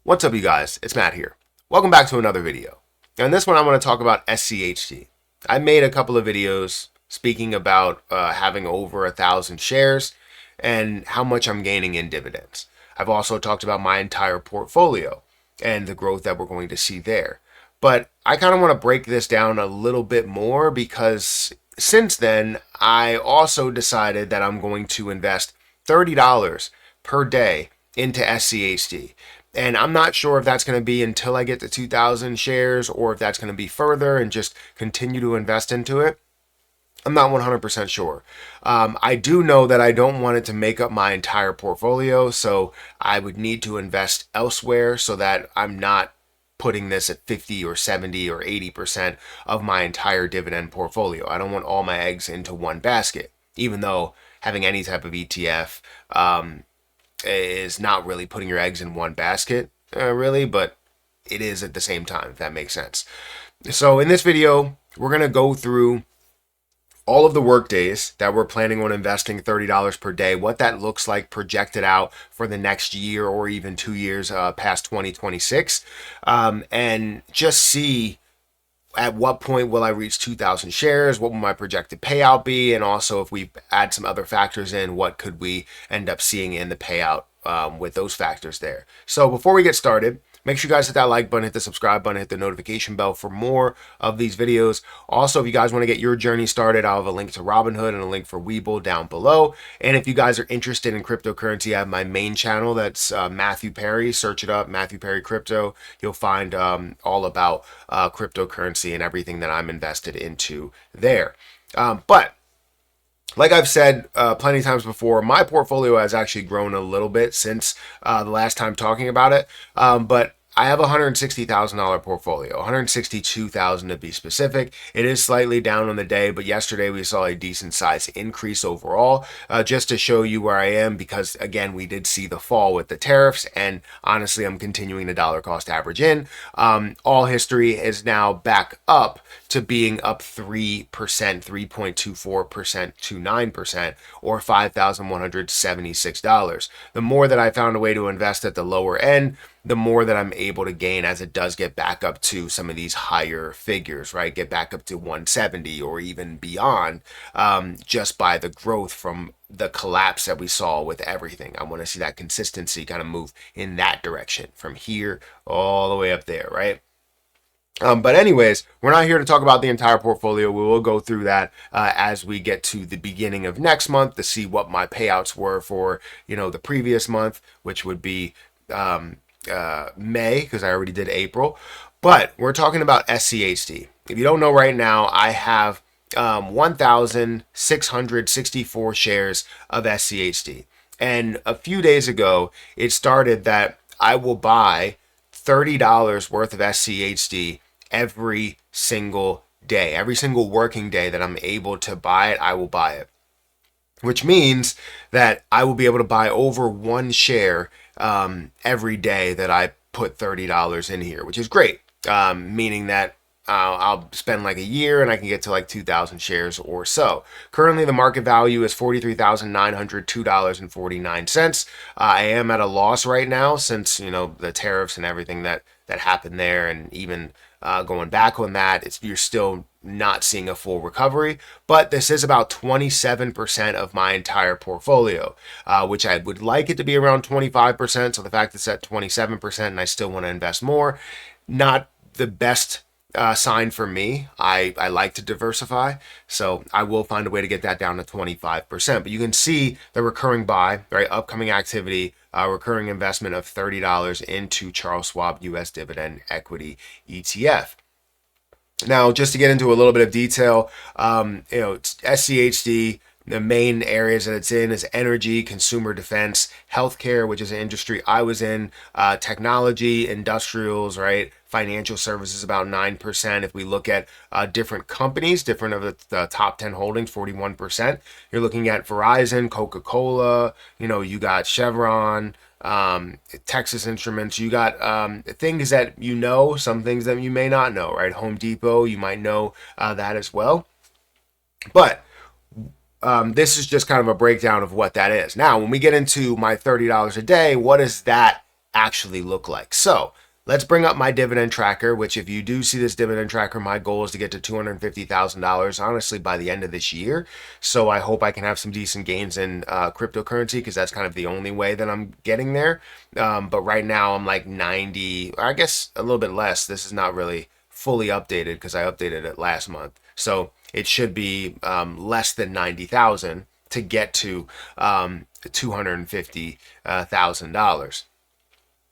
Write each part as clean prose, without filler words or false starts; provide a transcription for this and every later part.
What's up, you guys? It's Matt here. Welcome back to another video. Now, in this one, I want to talk about SCHD. I made a couple of videos speaking about having over 1,000 shares and how much I'm gaining in dividends. I've also talked about my entire portfolio and the growth that we're going to see there. But I kind of want to break this down a little bit more because since then, I also decided that I'm going to invest $30 per day into SCHD. And I'm not sure if that's going to be until I get to 2,000 shares or if that's going to be further and just continue to invest into it. I'm not 100% sure. I do know that I don't want it to make up my entire portfolio, so I would need to invest elsewhere so that I'm not putting this at 50 or 70 or 80% of my entire dividend portfolio. I don't want all my eggs into one basket, even though having any type of ETF is not really putting your eggs in one basket, really, but it is at the same time, if that makes sense. So in this video, we're going to go through all of the work days that we're planning on investing $30 per day, what that looks like projected out for the next year or even 2 years past 2026, and just see at what point will I reach 2,000 shares? What will my projected payout be? And also, if we add some other factors in, what could we end up seeing in the payout with those factors there? So before we get started, make sure you guys hit that like button, hit the subscribe button, hit the notification bell for more of these videos. Also, if you guys want to get your journey started, I'll have a link to Robinhood and a link for Webull down below. And if you guys are interested in cryptocurrency, I have my main channel. That's Matthew Perry. Search it up, Matthew Perry Crypto. You'll find all about cryptocurrency and everything that I'm invested into there. But like I've said plenty of times before, my portfolio has actually grown a little bit since the last time talking about it. But I have a $160,000 portfolio, $162,000 to be specific. It is slightly down on the day, but yesterday we saw a decent size increase overall, just to show you where I am, because again, we did see the fall with the tariffs, and honestly, I'm continuing to dollar cost average in. All history is now back up to being up 3%, 3.24% to 9%, or $5,176. The more that I found a way to invest at the lower end, the more that I'm able to gain as it does get back up to some of these higher figures, right? Get back up to 170 or even beyond, just by the growth from the collapse that we saw with everything. I want to see that consistency kind of move in that direction from here all the way up there, right? But anyways, we're not here to talk about the entire portfolio. We will go through that as we get to the beginning of next month to see what my payouts were for, the previous month, which would be May, because I already did April. But we're talking about SCHD. If you don't know right now, I have 1,664 shares of SCHD. And a few days ago, it started that I will buy $30 worth of SCHD every single day. Every single working day that I'm able to buy it, I will buy it. Which means that I will be able to buy over one share every day that I put $30 in here, which is great. Meaning that I'll spend like a year and I can get to like 2,000 shares or so. Currently, the market value is $43,902.49. I am at a loss right now since, the tariffs and everything that happened there, and even going back on that, you're still not seeing a full recovery, but this is about 27% of my entire portfolio, which I would like it to be around 25%. So the fact it's at 27% and I still want to invest more, not the best sign for me. I like to diversify, so I will find a way to get that down to 25%. But you can see the recurring buy, right? Upcoming activity, recurring investment of $30 into Charles Schwab US Dividend Equity ETF. Now, just to get into a little bit of detail, SCHD, the main areas that it's in is energy, consumer defense, healthcare, which is an industry I was in, technology, industrials, right? Financial services, about 9%. If we look at different companies, different of the top 10 holdings, 41%. You're looking at Verizon, Coca-Cola, you got Chevron, Texas Instruments. You got things that some things that you may not know, right? Home Depot, you might know that as well. But this is just kind of a breakdown of what that is. Now, when we get into my $30 a day, what does that actually look like. So let's bring up my dividend tracker, which if you do see this dividend tracker, my goal is to get to $250,000, honestly, by the end of this year. So I hope I can have some decent gains in cryptocurrency, because that's kind of the only way that I'm getting there. But right now I'm like 90, or I guess a little bit less. This is not really fully updated because I updated it last month. So it should be less than 90,000 to get to $250,000.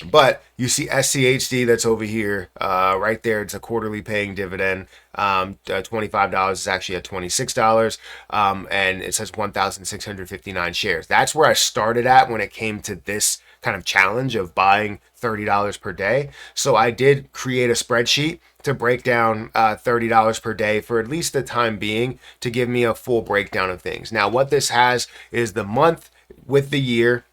But you see SCHD that's over here, right there. It's a quarterly paying dividend. $25 is actually at $26. And it says 1,659 shares. That's where I started at when it came to this kind of challenge of buying $30 per day. So I did create a spreadsheet to break down $30 per day for at least the time being, to give me a full breakdown of things. Now, what this has is the month with the year.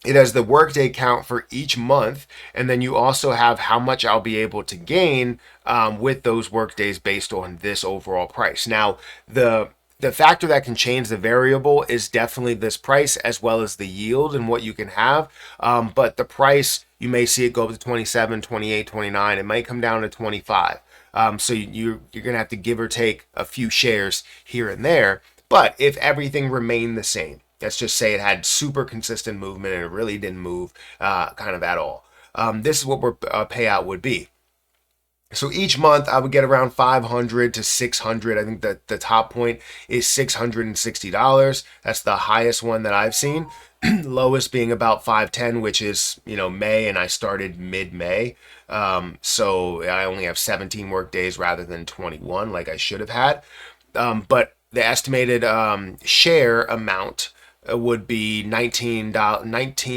It has the workday count for each month, and then you also have how much I'll be able to gain with those workdays based on this overall price. Now, the factor that can change the variable is definitely this price, as well as the yield and what you can have. But the price, you may see it go up to 27, 28, 29. It might come down to 25. So you're going to have to give or take a few shares here and there. But if everything remained the same, let's just say it had super consistent movement and it really didn't move kind of at all, this is what our payout would be. So each month I would get around 500 to 600. I think that the top point is $660. That's the highest one that I've seen. Lowest being about 510, which is, May, and I started mid-May. So I only have 17 work days rather than 21 like I should have had. But the estimated share amount would be 19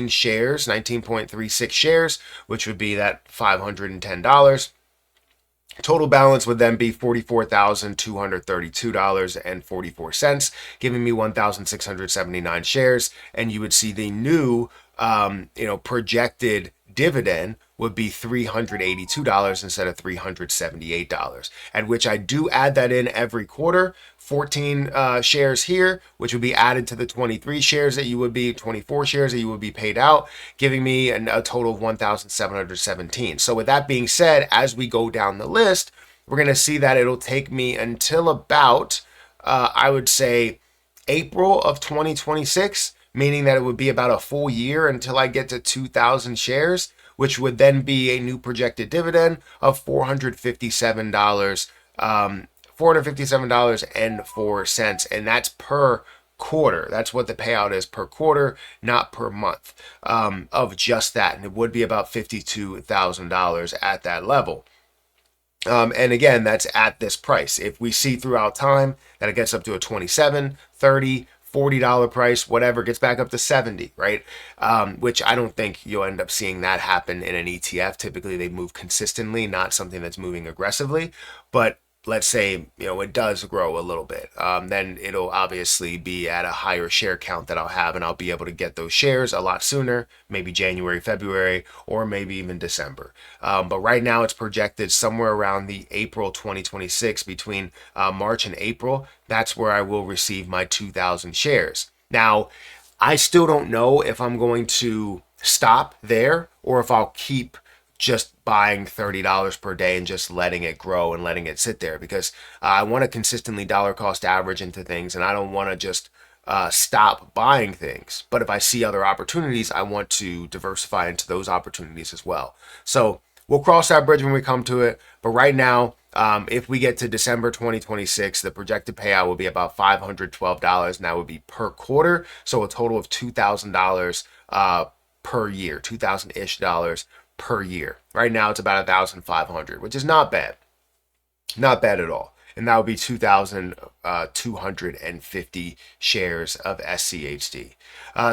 shares, 19.36 shares, which would be that $510. Total balance would then be $44,232.44, giving me 1,679 shares. And you would see the new, projected dividend would be $382 instead of $378, at which I do add that in every quarter. 14 shares here, which would be added to the 24 shares that you would be paid out, giving me a total of 1,717. So with that being said, as we go down the list, we're going to see that it'll take me until about, I would say, April of 2026, meaning that it would be about a full year until I get to 2,000 shares, which would then be a new projected dividend of $457, $457.04, and that's per quarter. That's what the payout is per quarter, not per month, of just that. And it would be about $52,000 at that level. And again, that's at this price. If we see throughout time that it gets up to a $27, $30, $40 price, whatever, gets back up to 70, right? Which I don't think you'll end up seeing that happen in an ETF. Typically, they move consistently, not something that's moving aggressively. But let's say, it does grow a little bit, then it'll obviously be at a higher share count that I'll have, and I'll be able to get those shares a lot sooner, maybe January, February, or maybe even December. But right now it's projected somewhere around the April 2026, between March and April. That's where I will receive my 2,000 shares. Now, I still don't know if I'm going to stop there or if I'll keep just buying $30 per day and just letting it grow and letting it sit there, because I want to consistently dollar cost average into things, and I don't want to just stop buying things. But if I see other opportunities, I want to diversify into those opportunities as well. So we'll cross that bridge when we come to it. But right now, if we get to December 2026, the projected payout will be about $512, and that would be per quarter. So a total of $2,000 per year, $2,000-ish per year. Right now it's about 1,500, which is not bad. Not bad at all. And that would be 2,250 shares of SCHD.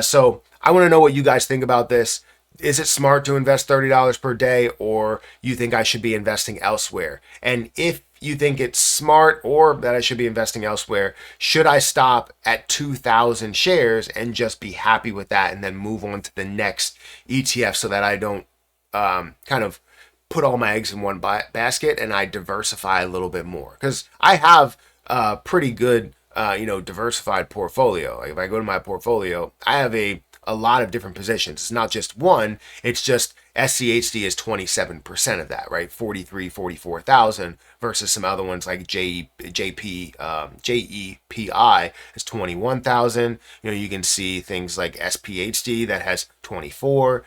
So I want to know what you guys think about this. Is it smart to invest $30 per day, or you think I should be investing elsewhere? And if you think it's smart or that I should be investing elsewhere, should I stop at 2,000 shares and just be happy with that and then move on to the next ETF, so that I don't kind of put all my eggs in one basket and I diversify a little bit more? Because I have a pretty good, diversified portfolio. Like if I go to my portfolio, I have a a lot of different positions. It's not just one, it's just SCHD is 27% of that, right? 44,000 versus some other ones like JEPI is 21,000. You can see things like SPHD that has 24,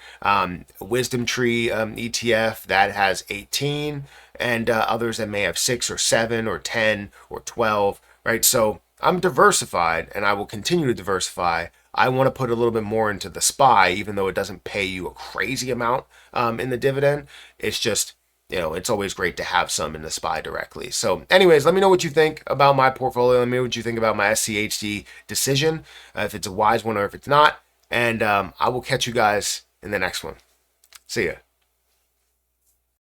Wisdom Tree ETF that has 18, and others that may have 6 or 7 or 10 or 12, right? So I'm diversified, and I will continue to diversify. I want to put a little bit more into the SPY, even though it doesn't pay you a crazy amount in the dividend. It's just, it's always great to have some in the SPY directly. So anyways, let me know what you think about my portfolio. Let me know what you think about my SCHD decision, if it's a wise one or if it's not. And I will catch you guys in the next one. See ya.